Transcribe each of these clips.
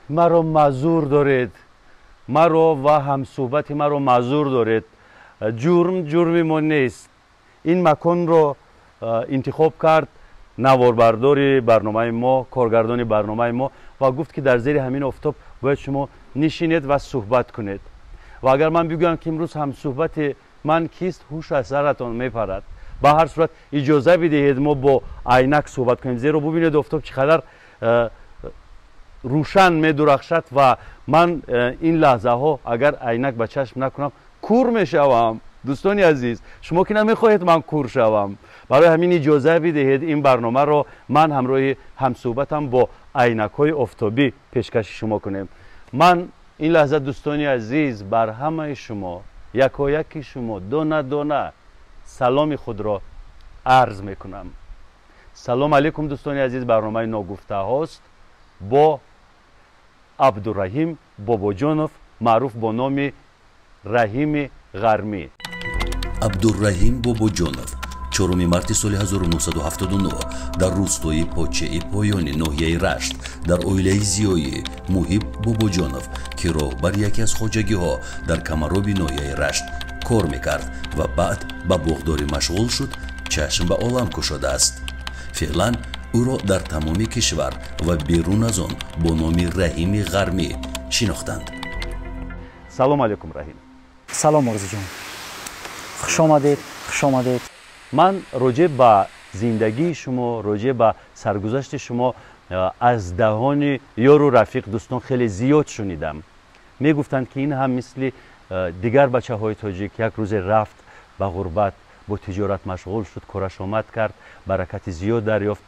مرا معذور دارید، مرا و همصحبت مرا معذور دارید. جرم ما نیست. این مکان رو انتخاب کرد نواربردار برنامه ما، کارگردان برنامه ما و گفت که در زیر همین آفتاب باید شما نشینید و صحبت کنید. و اگر من بگم که امروز هم صحبت من کیست، هوش از سرتان میپرد. به هر صورت اجازه بدهید ما با عینک صحبت کنیم، زیرا ببینید آفتاب چقدر روشن میدرخشد و من این لحظه ها اگر عینک به چشم نکنم کور میشوم. دوستانی عزیز، شما که نمیخواهید من کور شوم، برای همین اجازه بدهید این برنامه رو من همراه همصحبتم با عینک های آفتابی پیشکش شما کنیم. من این لحظه دوستانی عزیز بر همه شما یکایک شما دانه دانه سلام خود را عرض میکنم. سلام علیکم دوستانی عزیز، برنامه ناگفته هاست با عبدالرحیم باباجانов معروف با نام رحیم غرمی. عبدالرحیم باباجانов 4 مارس سال 1979 در روستای پاچه پایان ناحیه رشت در اویله زیایی محیب باباجانov که راهبر یکی از خواجگی ها در کمرابی ناحیه رشت کار میکرد و بعد به باغداری مشغول شد، چشم به عالم گشوده است. فعلا او را در تمام کشور و بیرون از آن با نام رحیم غرمی شناختند. سلام علیکم رحیم. سلام آرزو جان، خوش آمدید. خوش آمدید. من راجع به زندگی شما، راجع به سرگذشت شما از دهان یار و رفیق دوستان خیلی زیاد شنیدم. میگفتند که این هم مثل دیگر بچه های تاجیک یک روز رفت به غربت، با تجارت مشغول شد، کارش آمد کرد، برکت زیاد دریافت.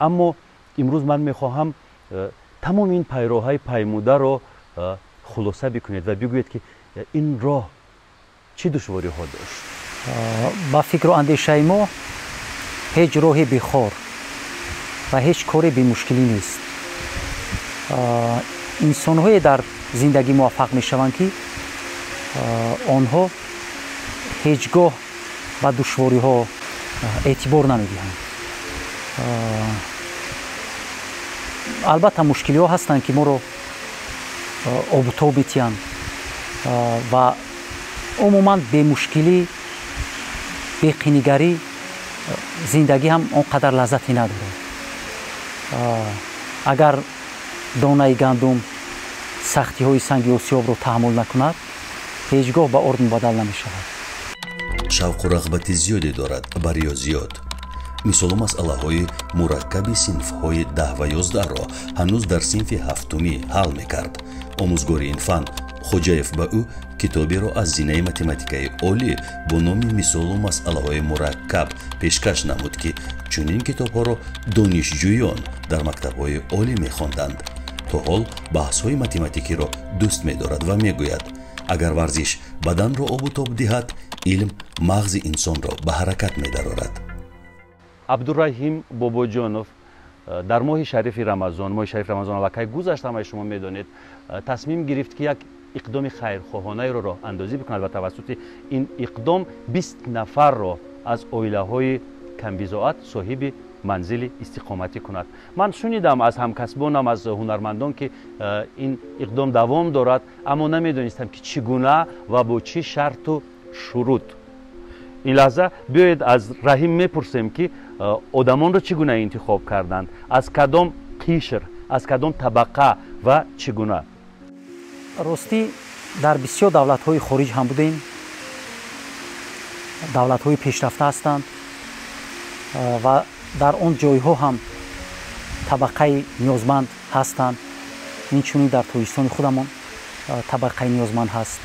اما امروز من میخواهم تمام این پیراهای پیموده رو خلاصه بکنید و بگویید که این راه چه دشواری ها داشت. با فکر و اندیشه ما هیچ راهی بیخار و هیچ کاری بی مشکلی نیست. انسان های در زندگی موفق می شوند که آنها هیچگاه با دشواری ها اعتبار نمی دهند. البته مشکلی ها هستند که ما رو آبتو میتیند و عموما به مشکلی به قینیگری زندگی هم اونقدر لذتی نداره. اگر دانه گندم سختی های سنگ آسیاب رو تحمل نکند هیچگاه به آرد بدل نمی شود. شوق و رغبت زیادی دارد بر ریاضیات. مثال مسئله های مرکب صنف های 10 و 11 را هنوز در صنف 7 حل میکرد. آموزگار این فن خوجایف به او کتابی را از زینه متماتیکای عالی با نام مثال و مسئله های مرکب پیشکش نمود که چنین کتاب ها را دانشجویان در مکتب های عالی میخواندند. تا حال بحث های متماتیکی را دوست می‌دارد و میگوید اگر ورزش بدن را آب و تاب دهد، علم مغز انسان را به حرکت می‌درآورد. عبدالرحیم باباجانov در ماه شریف رمضان الکی گذشت، همه شما میدانید، تصمیم گرفت که یک اقدام خیرخواهانه را راه اندازی بکند و توسط این اقدام 20 نفر را از عائله های کمبزاعت صاحب منزل استقامتی کند. من شنیدم از همکسبانم، از هنرمندان که این اقدام دوام دارد، اما نمیدانستم که چگونه و با چه شرط و شروط. این لحظه بیایید از رحیم میپرسیم که آدمان را چگونه انتخاب کردند، از کدام قشر، از کدام طبقه و چگونه. راستی در بسیار دولت‌های خارج هم بودیم، دولت‌های پیشرفته هستند و در اون جایها هم طبقه نیازمند هستند. اینچنین در تویستان خودمان طبقه نیازمند هست.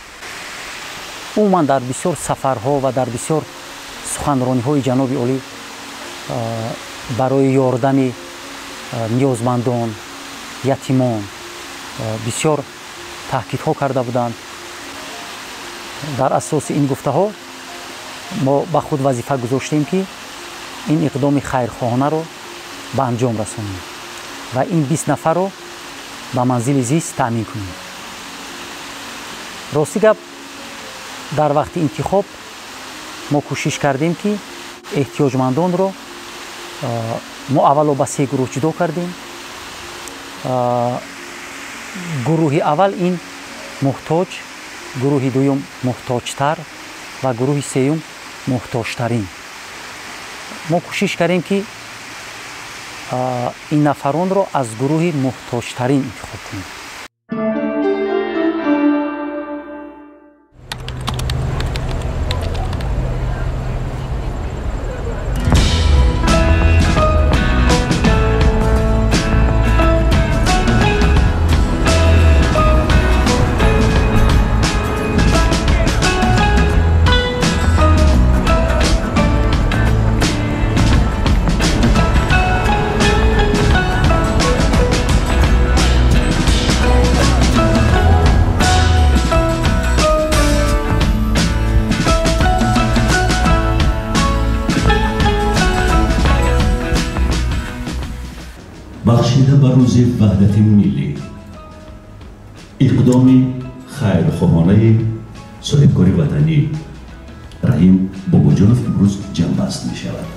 عموما در بسیار سفرها و در بسیار سخنرانی‌های جناب عالی برای یاردن نیازمندان، یتیمان بسیار تاکیدها کرده بودند. در اساس این گفته‌ها ما به خود وظیفه گذاشتیم که این اقدام خیرخواهانه رو به انجام رسانیم و این 20 نفر رو به منزل زیست تأمین کنیم. راستی گپ در وقت انتخاب ما کوشش کردیم که احتیاجمندان رو мо аввало ба се гурӯҳ ҷудо кардем. гурӯҳи аввал ин муҳтоҷ, гурӯҳи дуюм муҳтоҷтар ва гурӯҳи сеюм муҳтоҷтарин. мо кӯшиш кардем ки ин нафаронро аз гурӯҳи муҳтоҷтарин интихоб кунем. бахшида ба рӯзи ваҳдати миллӣ иқдоми хайрхоҳонаи соҳибкори ватанӣ раҳим бобоҷонов имрӯз ҷамъбаст мешавад.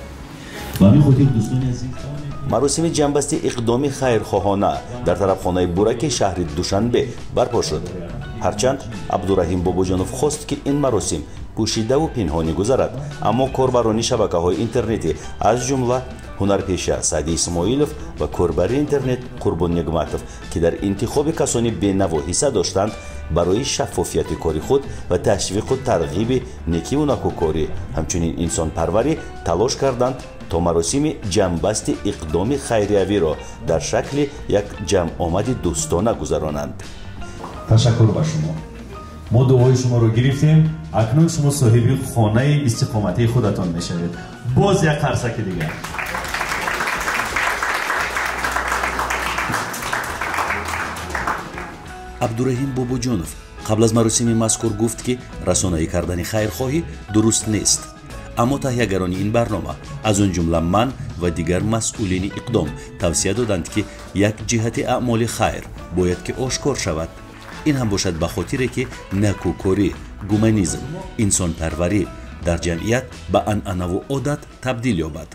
ба ҳамин хотир дӯстони азиз, маросими ҷамъбасти иқдоми хайрхоҳона дар тарабхонаи бураки шаҳри душанбе барпо шуд. ҳарчанд абдураҳим бобоҷонов хост ки ин маросим пӯшидаву пинҳонӣ гузарад, аммо корбарони шабакаҳои интернетӣ аз ҷумла ҳунарпеша Саъди Исмоилов ва корбари интернет Қурбон Нигматов ки дар интихоби касони бенаво ҳисса доштанд, барои шаффофияти кори худ ва ташвиқу тарғиби некиву накӯкорӣ ҳамчунин инсонпарварӣ талош карданд то маросими ҷамъбасти иқдоми хайриявиро дар шакли як ҷамъомади дӯстона гузаронанд. ташаккур ба шумо. мо дуои шуморо гирифтем. акнун шумо соҳиби хонаи истиқоматии худатон мешавед. боз як қарсаки дигар. абдураҳим бобоҷонов қабл аз маросими мазкур гуфт ки расонаӣ кардани хайрхоҳӣ дуруст нест, аммо таҳиягарони ин барнома аз он ҷумла ман ва дигар масъулини иқдом тавсия доданд ки як ҷиҳати аъмоли хайр бояд ки ошкор шавад. ин ҳам бошад ба хотире ки накӯкорӣ, гуманизм, инсонпарварӣ дар ҷамъият ба анъанаву одат табдил ёбад.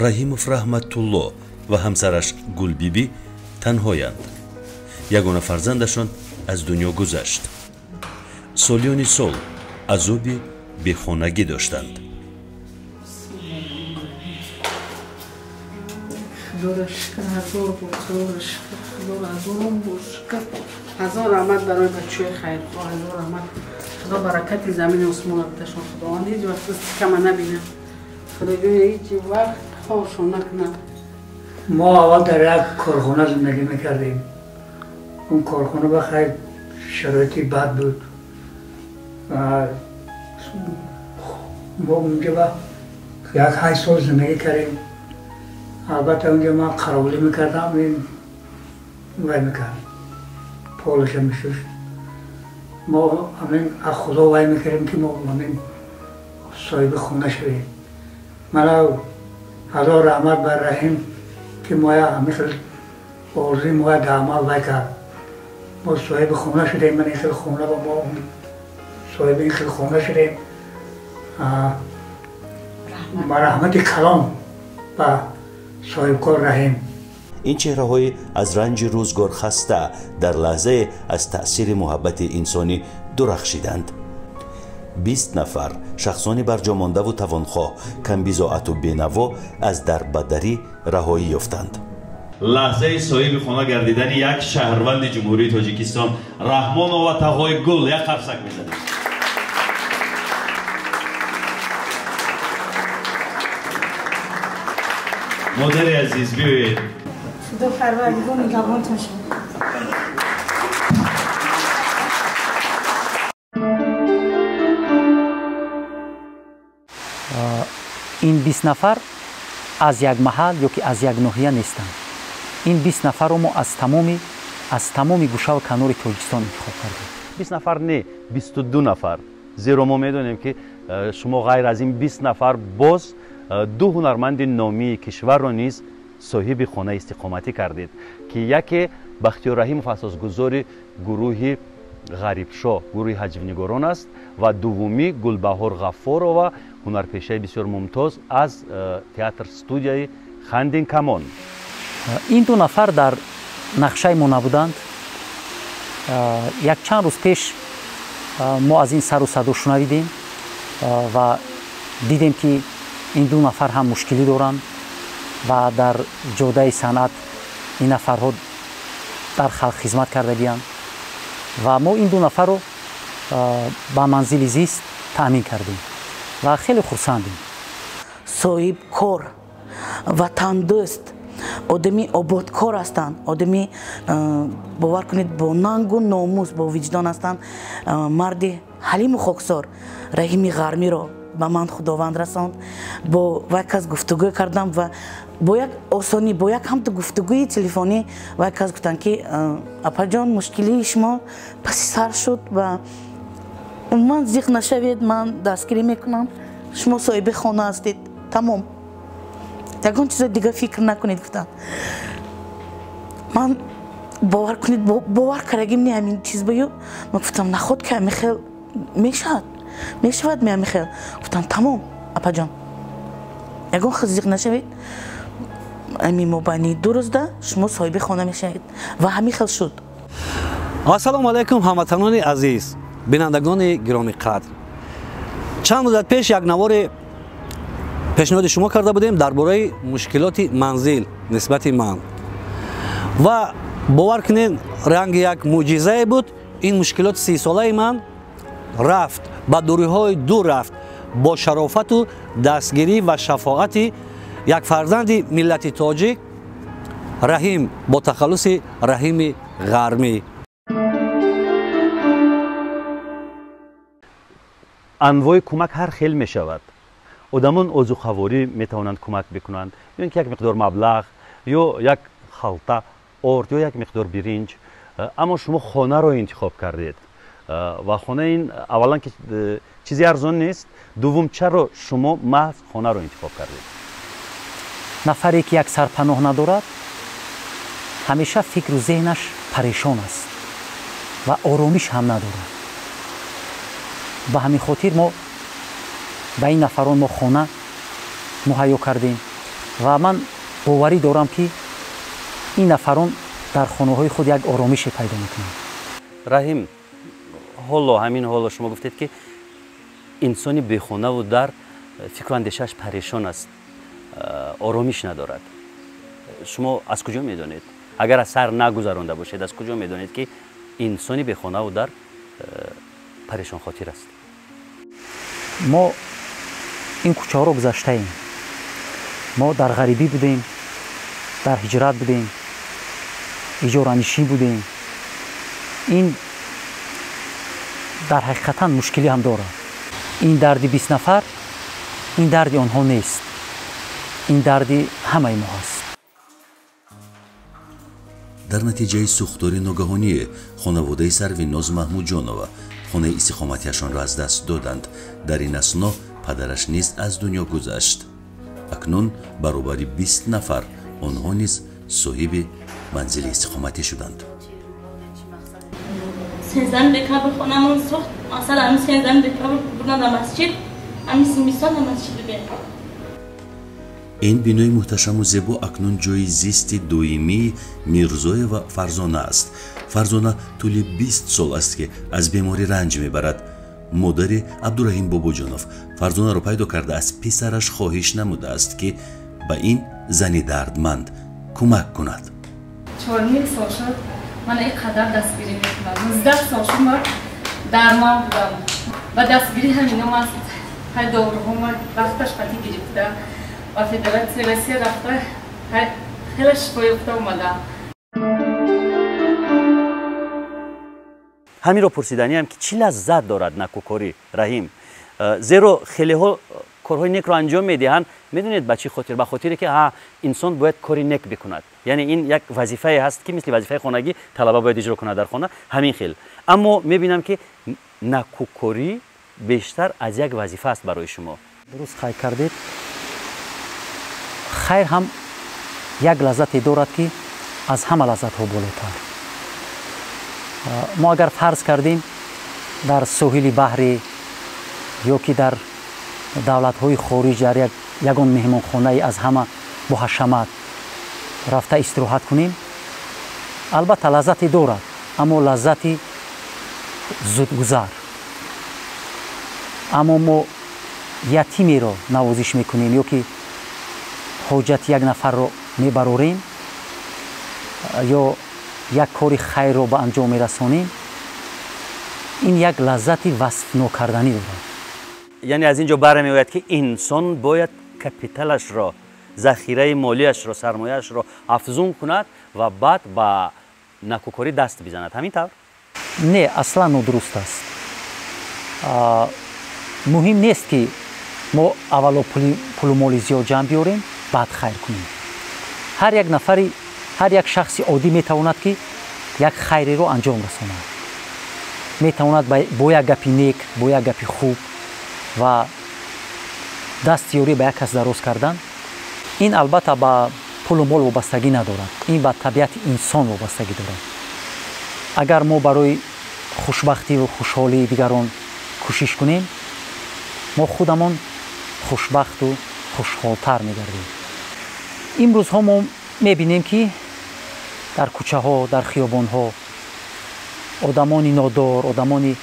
раҳимов раҳматулло ва ҳамсараш гулбибӣ танҳоянд. ягона фарзандашон аз дунё гузашт. солиёни сол азоби бехонагӣ доштанд. ҳазор раҳмат барои бачаҳои хайрхоҳ, ҳазор раҳмат. худо баракати замини осмон аташон худованд ҳеҷ вақт кама набинад. худогӯя ҳеҷ вақт хошон накунад. мо аввал дар як корхона зиндагӣ мекардем. он корхона бахайр шароити бад буд. мо унҷа ба як 8 сол зиндагӣ кардем. албатта унҷа ман қаровулӣ мекардам, вай мекард, полиша мешуд. мо ҳамин аз худо вай мекардем ки мо ҳамин соҳиби хона шавем. мана ҳазор раҳмат бар раҳим ки моя ҳамин хел орзуи моя дар амал вай кард. мо соҳиби хона шудем. ман ин хел хона ба мо соҳиби ин хел хона шудем. ба раҳмати калом ба соҳибкор раҳим. ин чеҳраҳои аз ранҷи рӯзгор хаста дар лаҳзае аз таъсири муҳаббати инсонӣ дурахшиданд. 20 нафар шахсони барҷомондаву тавонхоҳ, камбизоату бенаво аз дарбадарӣ раҳоӣ ёфтанд. лаҳзаи соҳиби хона гардидани як шаҳрванди ҷумҳурии Тоҷикистон Раҳмонова Тағои Гул як қарсак мезанед. модари азиз биёед. худо парвардигор нигоҳбонтон шавад. ин 20 нафар аз як маҳал ё ки аз як ноҳия нестанд. ин 20 нафарро мо аз тамоми гӯшаву канори Тоҷикистон интихоб кардем. 20 нафар не, 22 нафар. зеро мо медонем ки шумо ғайр аз ин 20 нафар боз ду ҳунарманди номии кишварро низ соҳиби хона истиқоматӣ кардед ки яке Бахтиёр Раҳимов асосгузори гурӯҳи ғарибшо гурӯҳи ҳаҷвинигорон аст ва дуввуми гулбаҳор ғаффорова ҳунарпешаи бисёр мумтоз аз театр студияи хандин камон. ин ду нафар дар нақшаи мо набуданд. якчанд рӯз пеш мо аз ин сару садо шунавидем ва дидем ки ин ду нафар ҳам мушкилӣ доранд ва дар ҷодаи санъат ин нафарҳо дар халқ хизмат карда биям ва мо ин ду нафарро ба манзили зист таъмин кардем ва хеле хурсандем. соҳиб кор ватандӯст одами ободкор ҳастанд, одами бовар кунед бо нангу номус бо виҷдон ҳастанд. марди ҳалиму хоксор Раҳими Ғармиро ба ман худованд расонд. Бо вай кас гуфтугӯ кардам ва бо як осонӣ бо як ҳамта гуфтугӯи телефонӣ вай кас гуфтанд ки апаҷон мушкилии шумо паси сар шуд ва умуман зиқ нашавед, ман дастгирӣ мекунам, шумо соҳиби хона ҳастед, тамом, ягон чизо дига фикр накунед. гуфтам ман бовар кунед бовар карагим не ҳамин чиз бою. ман гуфтам наход ки амихел мешавад ме амихел. гуфтам тамом апаҷон, ягон хел зиқ нашавед, ами мобайни 2 рӯзда шумо соҳиби хона мешавед ва ҳамин хел шуд. ассалому алайкум ҳамватанони азиз, бинандагони гиромиқадр. чанд муддат пеш як навори пешниҳоди шумо карда будем дар бораи мушкилоти манзил нисбати ман ва бовар кунед ранги як мӯъҷизае буд. ин мушкилоти 30-солаи ман рафт, ба дуриҳои дур рафт бо шарофату дастгирӣ ва шафоати як фарзанди миллати тоҷик, Раҳим, бо тахаллуси Раҳими Ғармӣ. анвои кӯмак ҳар хел мешавад. одамон озуқаворӣ метавонанд кӯмак бикунанд, ё ки як миқдор маблағ ё як халта орд ё як миқдор биринҷ. аммо шумо хонаро интихоб кардед ва хона ин аввалан ки чизи арзон нест, дуввум чаро шумо маҳз хонаро интихоб кардед? нафаре ки як сарпаноҳ надорад ҳамеша фикру зеҳнаш парешон аст ва оромиш ҳам надорад. ба ҳамин хотир мо ба ин нафарон мо хона муҳайё кардем ва ман боварӣ дорам ки ин нафарон дар хонаҳои худ як оромише пайдо мекунанд. раҳим, ҳоло ҳамин ҳоло шумо гуфтед ки инсони бехонаву дар фикру андешааш парешон аст, оромиш надорад. шумо аз куҷо медонед, агар аз сар нагузаронда бошед, аз куҷо медонед ки инсони бехонаву дар парешонхотир аст? мо ин кӯчаҳоро гузаштаем. мо дар ғарибӣ будем, дар ҳиҷрат будем, иҷоранишин будем. ин дар ҳақиқатан мушкилӣ ҳам дорад. ин дарди 20 нафар, ин дарди онҳо нест, ин дарди ҳамаи мо ҳаст. дар натиҷаи сӯхтори ногаҳоние хонаводаи Сарвиноз Маҳмуҷонова хонаи истиқоматиашонро аз даст доданд. дар ин асно падараш низ аз дунё гузашт. акнун баробари 20 нафар онҳо низ соҳиби манзили истиқоматӣ шуданд. 13 декабр хонамон сӯхт. масалан 13 декабр бурдем дар масҷид, ҳамин зимистон дар масҷид будем. ин бинои муҳташаму зебо акнун ҷои зисти доимии Мирзоева Фарзона аст. Фарзона тӯли 20 сол аст ки аз беморӣ ранҷ мебарад. модари Абдураҳим Бобоҷонов Фарзонаро пайдо карда аз писараш хоҳиш намудааст ки ба ин зани дардманд кӯмак кунад. 4 сол шуд ман ин қадар дастгирӣ мекунам. 19 сол шуд ман дарман будам. ба дастгирӣ ҳамина ман ҳай доруҳома вақташ қатӣ гирифта ва федератсия Россия рафта хеле шифо ёфта омадам. ҳаминро пурсиданиам ки чӣ лаззат дорад накӯкорӣ, Раҳим? зеро хелеҳо корҳои некро анҷом медиҳанд, медонед ба чӣ хотир? ба хотире ки инсон бояд кори нек бикунад. яъне ин як вазифае ҳаст ки мисли вазифаи хонагӣ талаба бояд иҷро кунад дар хона, ҳамин хел. аммо мебинам ки накӯкорӣ бештар аз як вазифа аст барои шумо. дуруст қайд кардед. хайр ҳам як лаззате дорад ки аз ҳама лаззатҳо болотар. ما اگر فرض کردیم در ساحل بحری یا که در دولت‌های خارج در یگان مهمانخانه از همه با حشمت رفته استراحت کنیم، البته لذتی دارد، اما لذتی زودگذر. اما ما یتیمی را نوازش میکنیم یا که حاجت یک نفر را میبروریم یا یک کاری خیر را به انجام میرسانیم، این یک لذتی وصف نکردنی دارد. یعنی از اینجا برمیآید که انسان باید کپیتالش را، ذخیره مالیش را، سرمایه‌اش را افزون کند و بعد با نکوکاری دست بزند. همین طور؟ نه، اصلا نادرست است. مهم نیست که ما اولا پول و مال زیاد جمع بیاریم بعد خیر کنیم. هر یک نفری، هر یک شخصی عادی میتواند که یک خیری رو انجام رساند. میتواند با یک گپی نیک، با یک گپی خوب و دستیاری به یک کس دراز کردن، این البته با پول و مال وابستگی ندارد، این با طبیعت انسان وابستگی دارد. اگر ما برای خوشبختی و خوشحالی دیگران کوشش کنیم، ما خودمان خوشبخت و خوشحالتر میگردیم. امروز ها ما میبینیم که در کوچه ها، در خیابان ها آدمانی نادار، آدمانی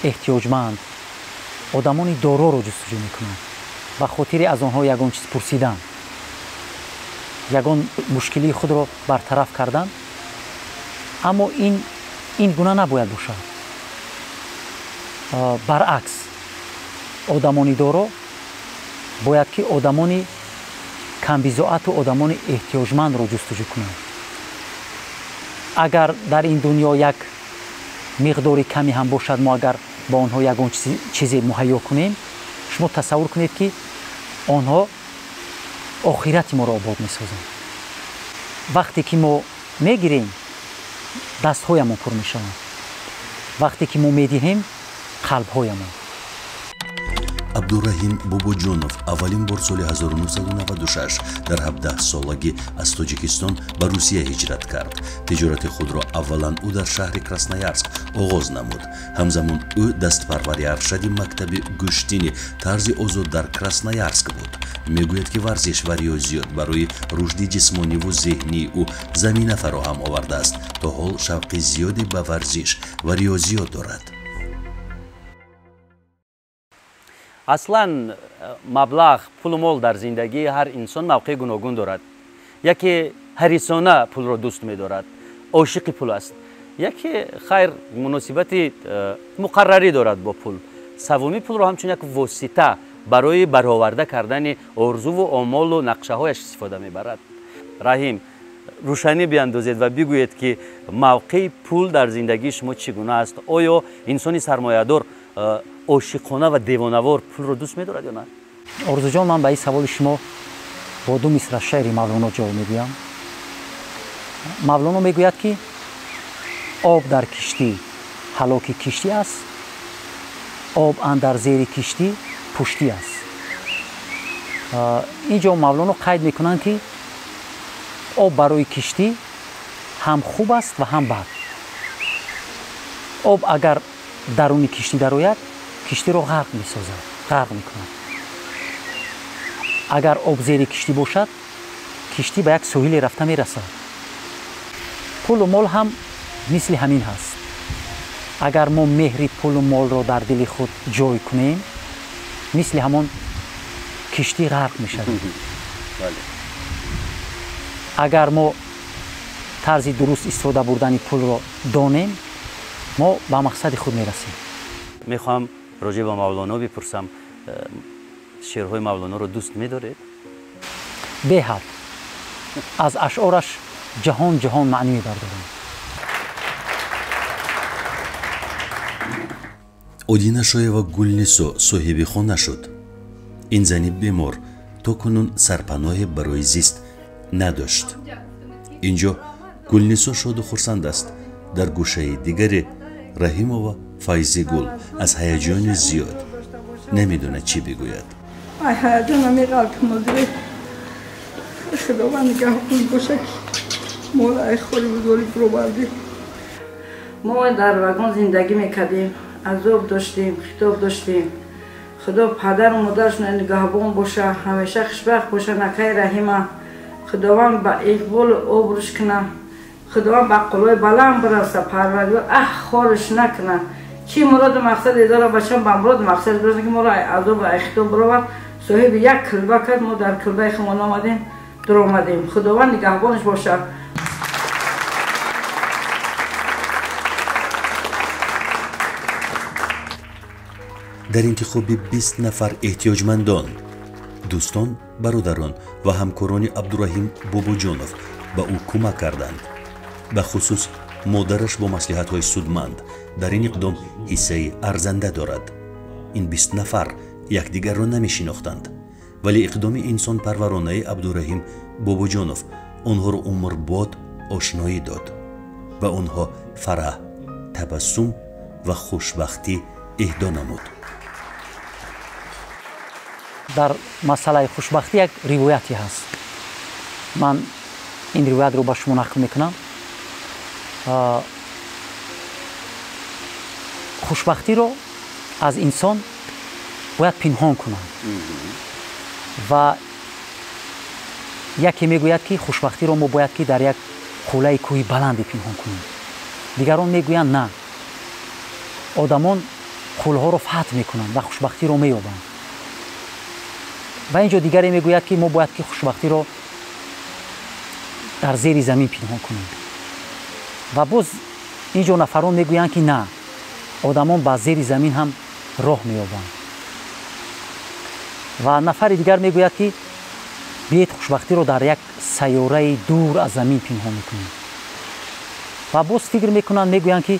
احتیاجمند، آدمانی دارا را جستجو میکنند. به خاطر از آنها یگان چیز پرسیدن، یگان مشکلی خود را برطرف کردن. اما این گونه نباید باشد. برعکس، آدمانی دارا باید که آدمانی کمبیزاعت و آدمانی احتیاجمند را جستجو کنند. اگر در این دنیا یک مقداری کمی هم باشد، ما اگر با آنها یگان چیزی مهیا کنیم، شما تصور کنید که آنها آخرت ما را آباد می‌سازند. وقتی که ما میگیریم دست‌هایمان پر می‌شوند، وقتی که ما میدهیم قلب‌هایمان. عبدالرحیم بوبوجونов аввалин бор соли 1996 дар 17 солагӣ аз тоҷикистон ба русия ҳиҷрат кард. тиҷорати худро аввалан ӯ дар шаҳри красноярск оғоз намуд. ҳамзамон ӯ дастпарвари аршади мактаби гӯштини тарзи озод дар красноярск буд. мегӯяд ки варзиш ва риёзиёт барои рушди ҷисмониву зеҳнии ӯ замина фароҳам овардааст. то ҳол шавқи зиёде ба варзиш ва риёзиёт дорад. аслан маблағ, пулу мол дар зиндагии ҳар инсон мавқеи гуногун дорад. яке ҳарисона пулро дӯст медорад, ошиқи пул аст. яке хайр муносибати муқаррарӣ дорад бо пул. савуми пулро ҳамчун як восита барои бароварда кардани орзуву омолу нақшаҳояш истифода мебарад. раҳим, рӯшанӣ биандозед ва бигӯед ки мавқеи пул дар зиндагии шумо чӣ гуна аст? оё инсони сармоядор ошиқона ва девонавор пулро дӯст медорад ё на? орзуҷон, ман ба ин саволи шумо бо ду мисра шеъри мавлоно ҷавоб мегӯям. мавлоно мегӯяд ки об дар киштӣ ҳалоки киштӣ аст, об андар зери киштӣ пуштӣ аст. инҷо мавлоно қайд мекунанд ки об барои киштӣ ҳам хуб аст ва ҳам бад. об агар даруни киштӣ дарояд, киштиро ғарқ месозад, ғарқ мекунад. агар об зери киштӣ бошад, киштӣ ба як соҳиле рафта мерасад. пулу мол ҳам мисли ҳамин ҳаст. агар мо меҳри пулу молро дар дили худ ҷой кунем, мисли ҳамон киштӣ ғарқ мешавем. агар мо тарзи дуруст истифода бурдани пулро донем, мо ба мақсади худ мерасем. мехоҳам роҷеъ ба мавлоно бипурсам, шеърҳои мавлоноро дӯст медоред? беҳад. аз ашъораш ҷаҳон ҷаҳон маънӣ мебардорам. одина шоева гулнисо соҳиби хона шуд. ин зани бемор то кунун сарпаноҳе барои зист надошт. инҷо гулнисо шоду хурсанд аст. дар гӯшаи дигаре раҳимова файзигул аз ҳаяҷони зиёд намедонад чӣ бигӯяд. ай ҳаяҷонам меқалб модире худованд гаҳкун боша ки мола ай холибудори биробарди ما در واگن زندگی میکردیم، عذاب داشتیم، خطاب داشتیم. خدا پدر و مادرشون نگهبان باشه، همیشه خوشبخت باشه، نکای رحیمه. خداوند با اقبال آبروش کنه، خداوند با قلوی بلند برسه، پروردگار خارش نکنه. چی مراد مقصد داره بچه‌م با مراد مقصد برسه که ما را عذاب و خطاب برآورد. صاحب یک کلبه کرد، ما در کلبه خمان آمدیم، در آمدیم. خداوند نگهبانش باشه. در انتخاب 20 نفر احتیاجمندان، دوستان، برادران و همکاران عبدالرحیم باباجانов به او کمک کردند. به خصوص مادرش با مصلحت‌های سودمند در این اقدام حصه ارزنده دارد. این 20 نفر یکدیگر را نمی‌شناختند، ولی اقدام انسان پرورانه عبدالرحیم باباجانov آنها را عمرباد آشنایی داد و آنها فرح، تبسم و خوشبختی اهدا نمود. در مسئله خوشبختی یک روایتی هست. من این روایت رو به شما نقل میکنم. خوشبختی رو از انسان باید پنهان کنند و یکی میگوید که خوشبختی رو ما باید که در یک قله کوه بلندی پنهان کنیم. دیگران میگویند نه، آدمان قله ها رو فتح میکنند و خوشبختی رو مییابند. و اینجا دیگری میگوید که ما باید که خوشبختی رو در زیر زمین پنهان کنیم. و باز اینجا نفران میگویند که نه، آدمان با زیر زمین هم راه مییابند. و نفر دیگر میگوید که بیایید خوشبختی رو در یک سیاره دور از زمین پنهان میکنیم. و باز فکر میکنند میگویند که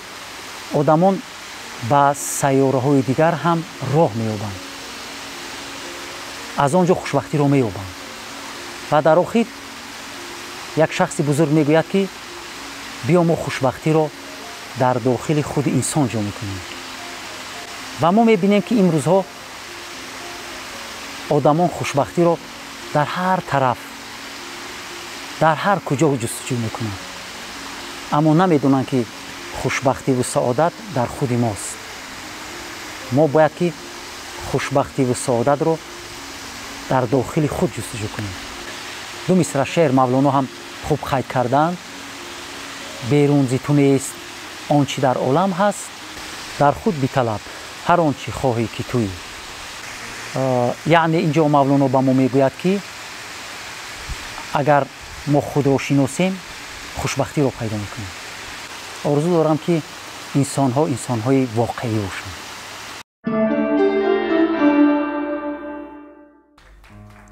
آدمان با سیاره های دیگر هم راه مییابند، از آنجا خوشبختی رو مییابند. و در آخر یک شخص بزرگ میگوید که بیا ما خوشبختی رو در داخل خود انسان جا میکنیم. و ما میبینیم که این روزها آدمان خوشبختی رو در هر طرف، در هر کجا جستجو میکنند، اما نمیدونن که خوشبختی و سعادت در خود ماست. ما باید که خوشبختی و سعادت رو در داخل خود جستجو کنیم. دو مصرع شعر مولانا هم خوب قید کردند. بیرون ز تو نیست آنچه در عالم هست، در خود بطلب هر آنچه خواهی که تویی. یعنی اینجا مولانا به ما میگوید که اگر ما خود رو شناسیم خوشبختی رو پیدا میکنیم. آرزو دارم که انسان‌های واقعی باشند.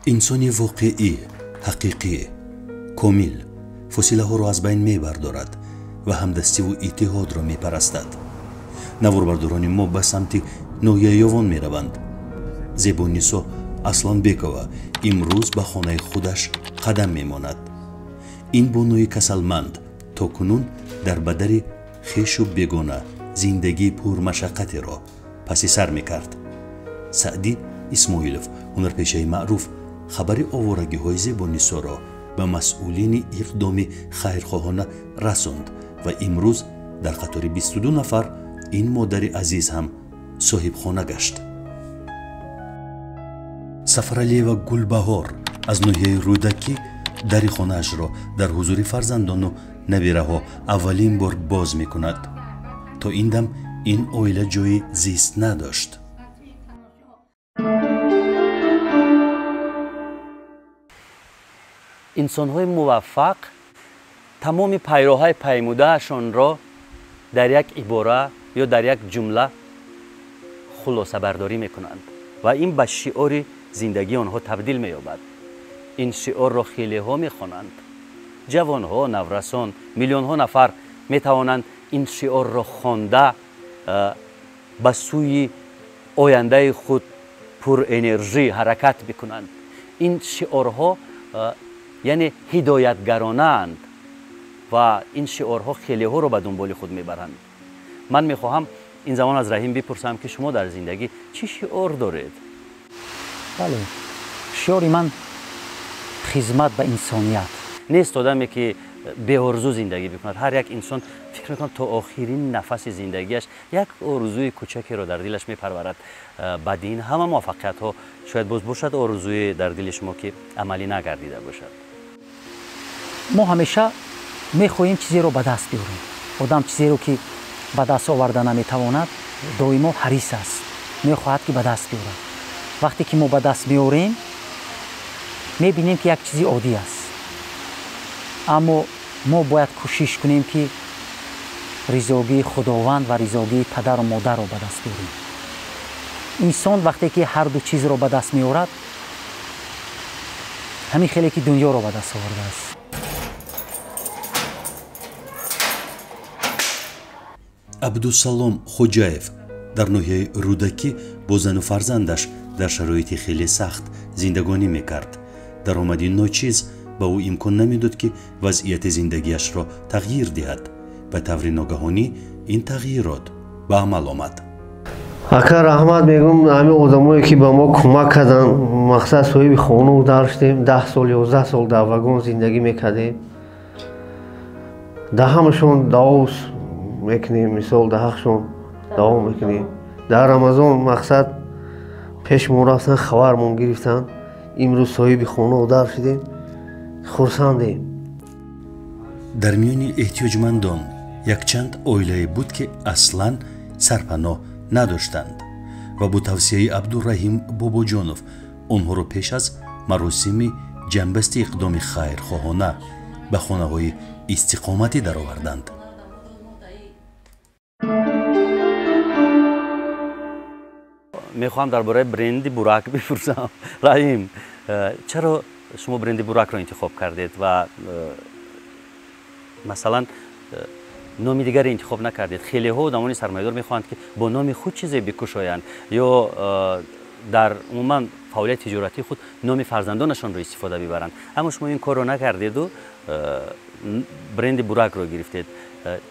انسانی واقعی، حقیقی، کامل فاصله ها را از بین میبردارد و همدستی و اتحاد را میپرستد. نواربرداران ما به سمت نویاییوان میروند. زیبانیسا اصلان بیکوا امروز به خانه خودش قدم میماند. این بانوی کسلمند تا کنون در بدر خویش و بیگانه زندگی پرمشقتی را پس سر میکرد. سعدی اسماعیلوف، هنرپیشه معروف، خبر آوارگی های زیبانیسا را به مسئولین اقدام خیرخواهانه رساند و امروز در قطار 22 نفر این مادر عزیز هم صاحب خانه گشت. سفرعلی و گلبهار از ناحیه رودکی در خانه‌اش را در حضور فرزندان و نویره ها اولین بار باز می کند. تا این دم این عائله جای زیست نداشت. انسان‌های موفق تمام پیروهای پیموده‌شان را در یک عباره یا در یک جمله خلاصه برداری میکنند و این به شعار زندگی آنها تبدیل می‌یابد. این شعار را خیلی ها میخوانند. جوان‌ها، نورسان، میلیون‌ها نفر میتوانند این شعار را خوانده به سوی آینده خود پر انرژی حرکت بکنند. این شعارها یعنی هدایتگرانه اند و این شعارها خیلی ها را به دنبال خود میبرند. من میخواهم این زمان از رحیم بپرسم که شما در زندگی چی شعار دارید؟ بله، شعار من خدمت به انسانیت. نیست آدمی که به آرزو زندگی بکند. هر یک انسان فکر میکنه تا آخرین نفس زندگیش یک آرزوی کوچکی رو در دلش میپرورد. بعد این همه موفقیت ها شاید باز باشد آرزوی در دل شما که عملی نگردیده باشد. ما همیشه میخواهیم چیزی رو به دست بیاریم. آدم چیزی رو که به دست آورده نمیتواند دائما حریص است، میخواهد که به دست بیارد. وقتی که ما به دست میاریم میبینیم که یک چیزی عادی است، اما ما باید کوشش کنیم که رضایت خداوند و رضایت پدر و مادر رو به دست بیاریم. انسان وقتی که هر دو چیز رو به دست میارد همین خیلی که دنیا رو به دست آورده است. عبدالسلام خوجاев дар ноҳияи рӯдакӣ бо зану фарзандаш дар шароити хеле сахт зиндагонӣ мекард. даромади ночиз ба ӯ имкон намедод ки вазъияти зиндагиашро тағйир диҳад. ба таври ногаҳонӣ ин тағйирот ба амал омад. ака раҳмат мегӯм ҳамин одамое ки ба мо кӯмак кардан. мақсад соҳиби хону дарштем, 10 сол 11 сол дар вагон зиндагӣ мекардем. дар ҳамашон даос мекунем, мисол дар ҳақшон давом мекунем. дар рамазон мақсад пешмон рафтан хабармон гирифтан. имрӯз соҳиби хонао дар шудем, хурсандем. дар миёни эҳтиёҷмандон якчанд оилае буд ки аслан сарпаноҳ надоштанд ва бо тавсияи абдураҳим бобоҷонов онҳоро пеш аз маросими ҷанбасти иқдоми хайрхоҳона ба хонаҳои истиқоматӣ дароварданд. میخوام درباره برند بوراک بپرسم. رحیم، چرا شما برند بوراک را انتخاب کردید و مثلا نام دیگر انتخاب نکردید؟ خیلی ها آدمان سرمایه‌دار میخواهند که با نام خود چیزی بکشایند یا در عموما فعالیت تجارتی خود نام فرزندانشان را استفاده ببرند، اما شما این کار را نکردید و برند بوراک را گرفتید.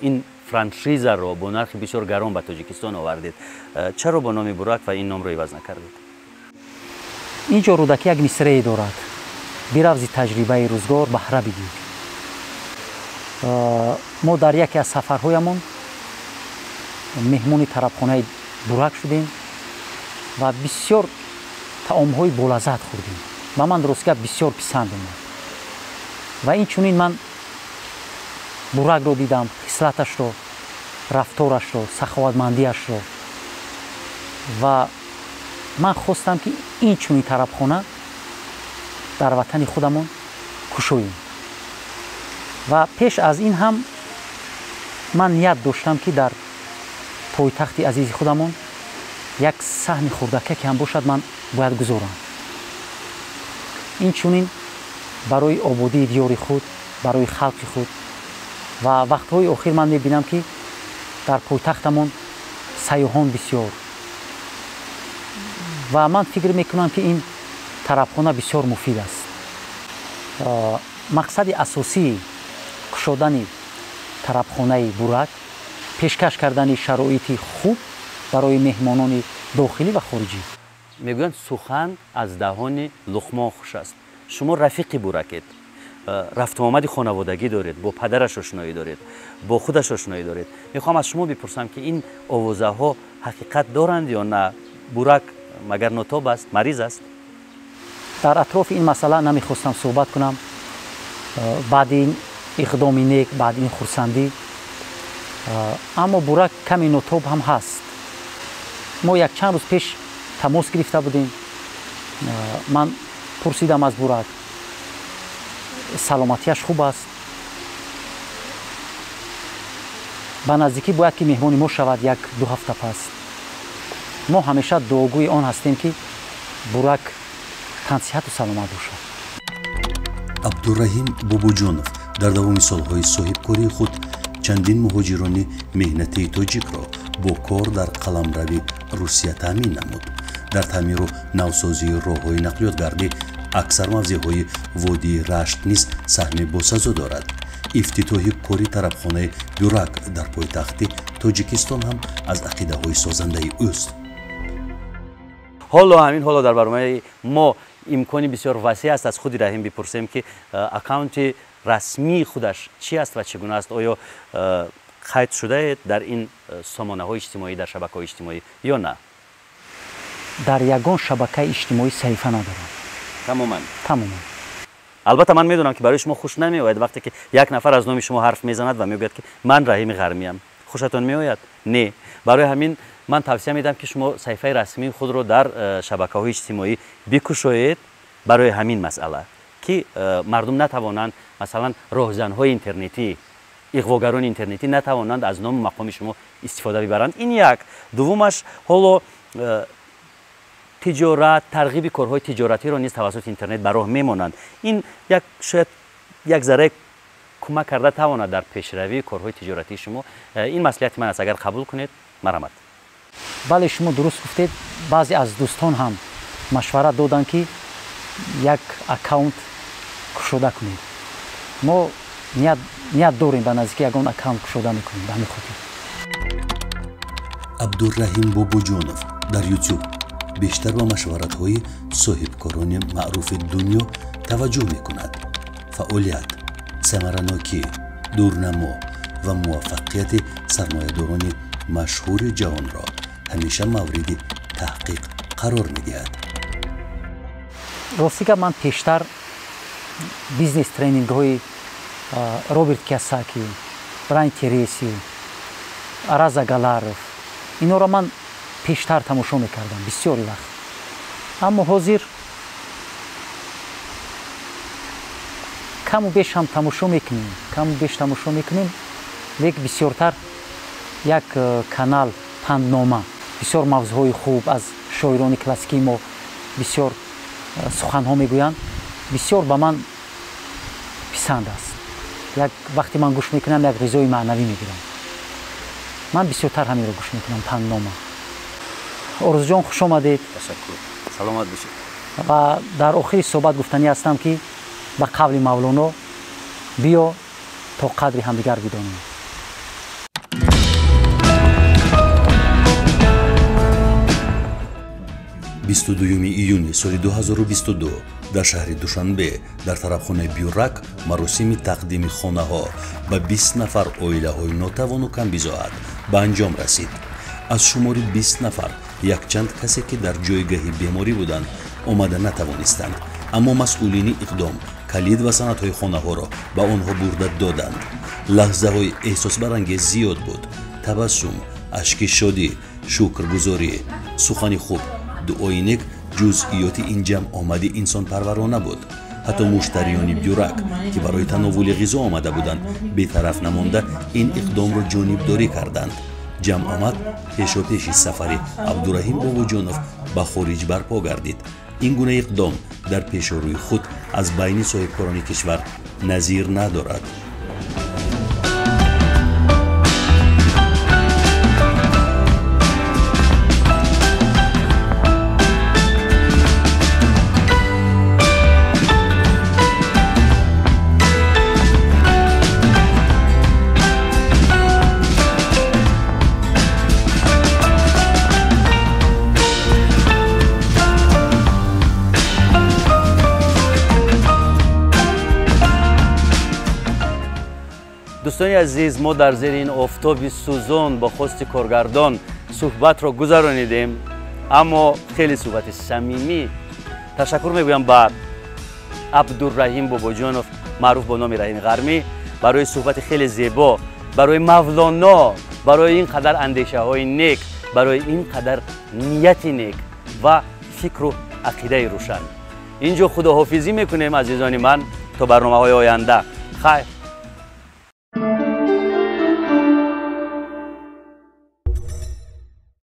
این فرانشیزه را با نرخ بسیار گران به تاجیکستان آوردید. چرا با نام بوراک و این نام را عوض نکردید؟ اینجا رودکی یک مصرعی دارد، برو از تجربه روزگار بهره بگیر. ما در یکی از سفرهایمان مهمون طربخانه بوراک شدیم و بسیار طعام‌های بولذت خوردیم و من درست بسیار پسند اومد و این چونین من بوراک رو دیدم، خصلتش رو، رفتارش رو، سخاوتمندیش رو و من خواستم که این چونین طربخانه در وطن خودمون کشوییم. و پیش از این هم من نیت داشتم که در پایتخت عزیز خودمون یک صحن خوردکه که هم باشد من باید گذارم. این چونین برای آبادی دیار خود، برای خلق خود و وقتهای آخر من میبینم که در پایتختمون سیاحان بسیار و من فکر میکنم که این طربخانه بسیار مفید است. مقصد اساسی کشودن طربخانه بوراک پیشکش کردن شرایط خوب برای مهمانان داخلی و خارجی. میگویند سخن از دهان لقمان خوش است. شما رفیق بوراکید، رفت و آمد خانوادگی دارید، با پدرش آشنایی دارید، با خودش آشنایی دارید. میخوام از شما بپرسم که این آوازه ها حقیقت دارند یا نه؟ بوراک مگر ناتاب است، مریض است؟ در اطراف این مسئله نمیخواستم صحبت کنم. بعد این اقدام نیک، بعد این خرسندی، اما بوراک کمی ناتاب هم هست. ما یک چند روز پیش تماس گرفته بودیم. من پرسیدم از بوراک سلامتیش خوب است. به نزدیکی باید که مهمانی ما شود 1-2 هفته پس. ما همیشه دعاگوی آن هستیم که بوراک تن صحت و سلامت باشد. عبدالرحیم بابوجانов дар давоми солҳои соҳибкории худ чандин муҳоҷирони меҳнатии тоҷикро бо кор дар қаламрави русия таъмин намуд. дар таъмиру навсозии роҳҳои нақлиётгардӣ аксар мавзеъҳои водии рашт низ саҳми босазо дорад. ифтитоҳи кори тарабхонаи бюрак дар пойтахти тоҷикистон ҳам аз ақидаҳои созандаи ӯст. حالا همین حالا در برنامه ما امکانی بسیار وسیع است از خود رحیم بپرسیم که اکانت رسمی خودش چی است و چگونه است؟ آیا قید شده در این سامانه‌های اجتماعی در شبکه‌های اجتماعی یا نه؟ در یگان شبکه اجتماعی صحیفه ندارم. تماما. البته من میدونم که برای شما خوش نمیآید وقتی که یک نفر از نام شما حرف میزند و میگوید که من رحیم غرمی ام. خوشتون میآید؟ نه. برای همین من توصیه میدم که شما صفحه رسمی خود رو در شبکه‌های اجتماعی بکشید برای همین مسئله که مردم نتوانند مثلا راهزن‌های اینترنتی، اغواگران اینترنتی نتوانند از نام مقام شما استفاده ببرند. این یک. دومش حالا تجارت، ترغیب کارهای تجارتی را نیز توسط اینترنت به راه میمانند. این شاید یک ذره کمک کرده تواند در پیشروی کارهای تجارتی شما. این مسئولیت من است، اگر قبول کنید مرحمت. بله شما درست گفتید. بعضی از دوستان هم مشورت دادند که یک اکاونت کشوده کنید. ما نیت داریم به نزدیکی یگان اکاونت کشوده میکنیم. به همین خاطر عبدالرحیم بوبوجانوف در یوتیوب بیشتر با مشورت‌های صاحبکاران معروف دنیا توجه می‌کند. فعالیت، ثمره‌ناکی، دورنما و موفقیت سرمایه‌داران مشهور جهان را همیشه مورد تحقیق قرار می‌دهد. راستی که من پیشتر بیزنس ترینینگ‌های روبرت کیوساکی، برایان تریسی، آرازا گالاروف اینا را من پیشتر تماشا میکردم بسیاری وقت. اما حاضر کم و بیش هم تماشا میکنیم لیک بسیارتر یک کانال پندنامه بسیار موضوعهای خوب از شاعران کلاسیکی ما بسیار سخنها میگویند. بسیار به من پسند است. یک وقتی من گوش میکنم یک غذای معنوی میگیرم. من بسیارتر همین رو گوش میکنم. پندنامه. آرزو جان خوش آمدید. تشکر. سلامت باشید. و در آخر صحبت گفتنی هستم که به قول مولانا بیا تا قدر همدیگر بدانیم. 22 ایون سال 2022 در شهر دوشنبه در طرفخانه بیورک مراسم تقدیم خانه‌ها به 20 نفر عائله‌های ناتوان و کم‌بضاعت به انجام رسید. از شمار 20 نفر یک چند کسی که در جایگاه بیماری بودند آمده نتوانستند، اما مسئولین اقدام کلید و سندهای خانه‌ها را به آنها برده دادند. لحظه‌های احساس برانگیز زیاد بود. تبسم، اشک شادی، شکرگزاری، سخن خوب، دعای نیک جزئیات این جمع آمدی انسان پرورانه بود. حتی مشتریان بیورک که برای تناول غذا آمده بودند بی‌طرف نمانده این اقدام را جانبداری کردند. جمع آمد پیشاپیش سفر عبدالرحیم بوبوجانوف به خارج برپا گردید. این گونه اقدام در پیش روی خود از بین صاحبکاران کشور نظیر ندارد. دوستان عزیز، ما در زیر این آفتاب سوزان با خواست کارگردان صحبت را گذرانیدیم، اما خیلی صحبت صمیمی. تشکر میگویم به عبدالرحیم بوبوجانوف معروف با نام رحیم غرمی برای صحبت خیلی زیبا، برای مولانا، برای این قدر اندیشه های نیک، برای این قدر نیت نیک و فکر و عقیده روشن. اینجا خداحافظی میکنیم عزیزان من تا برنامه های آینده. خیر.